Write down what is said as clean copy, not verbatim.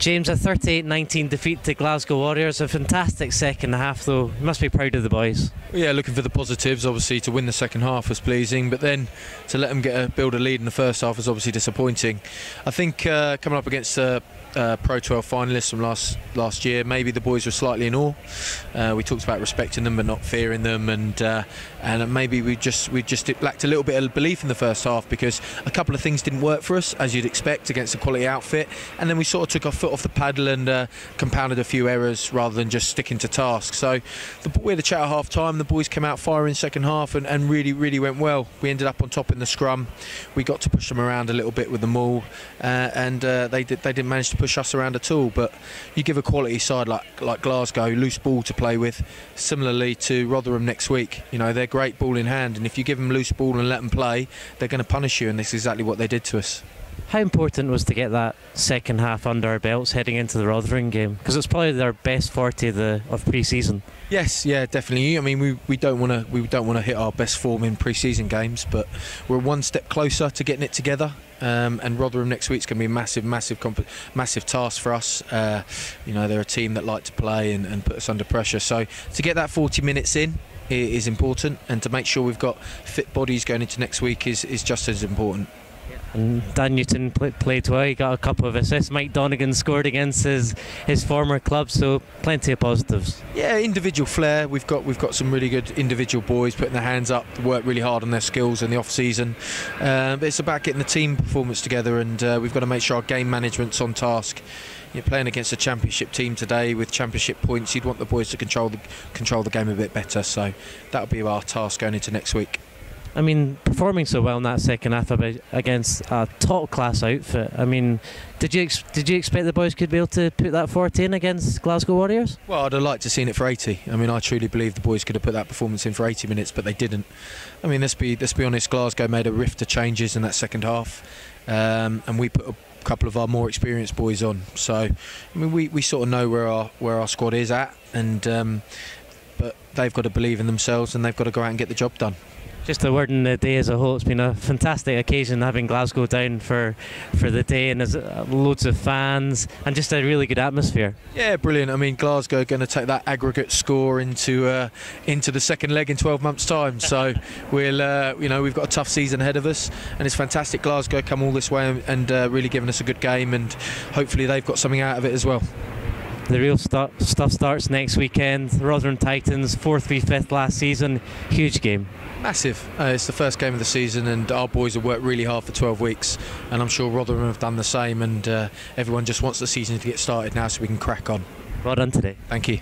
James, a 38-19 defeat to Glasgow Warriors. A fantastic second half, though. You must be proud of the boys. Yeah, looking for the positives. Obviously, to win the second half was pleasing, but then to let them build a lead in the first half was obviously disappointing. I think coming up against Pro 12 finalists from last year, maybe the boys were slightly in awe. We talked about respecting them but not fearing them, and maybe we just lacked a little bit of belief in the first half because a couple of things didn't work for us, as you'd expect against a quality outfit, and then we sort of took our foot off the paddle and compounded a few errors rather than just sticking to task. So we had a chat at half time. The boys came out firing second half and really went well. We ended up on top in the scrum. We got to push them around a little bit with the maul, and they didn't manage to push us around at all. But you give a quality side like Glasgow loose ball to play with, similarly to Rotherham next week. You know, they're great ball in hand, and if you give them loose ball and let them play, they're going to punish you, and this is exactly what they did to us. How important was to get that second half under our belts heading into the Rotherham game? Because it's probably their best 40 of pre-season. Yes, yeah, definitely. I mean, we don't want to hit our best form in pre-season games, but we're one step closer to getting it together. And Rotherham next week's going to be a massive task for us. You know, they're a team that like to play and put us under pressure. So to get that 40 minutes in is important, and to make sure we've got fit bodies going into next week is just as important. And Dan Newton played well. He got a couple of assists. Mike Donegan scored against his former club, so plenty of positives. Yeah, individual flair. We've got some really good individual boys putting their hands up, work really hard on their skills in the off season. But it's about getting the team performance together, and we've got to make sure our game management's on task. You're playing against a championship team today with championship points. You'd want the boys to control the game a bit better. So that'll be our task going into next week. I mean, performing so well in that second half against a top-class outfit. I mean, did you expect the boys could be able to put that 40 in against Glasgow Warriors? Well, I'd have liked to seen it for 80. I mean, I truly believe the boys could have put that performance in for 80 minutes, but they didn't. I mean, let's be honest. Glasgow made a rift of changes in that second half, and we put a couple of our more experienced boys on. So, I mean, we sort of know where our squad is at, and but they've got to believe in themselves and they've got to go out and get the job done. Just a word on the day as a whole. It's been a fantastic occasion having Glasgow down for the day, and there's loads of fans and just a really good atmosphere. Yeah, brilliant. I mean, Glasgow are going to take that aggregate score into the second leg in 12 months' time. So we've got a tough season ahead of us, and it's fantastic. Glasgow come all this way and really giving us a good game, and hopefully they've got something out of it as well. The real stuff starts next weekend. Rotherham Titans, 4th v 5th last season. Huge game. Massive. It's the first game of the season, and our boys have worked really hard for 12 weeks, and I'm sure Rotherham have done the same, and everyone just wants the season to get started now so we can crack on. Well done today. Thank you.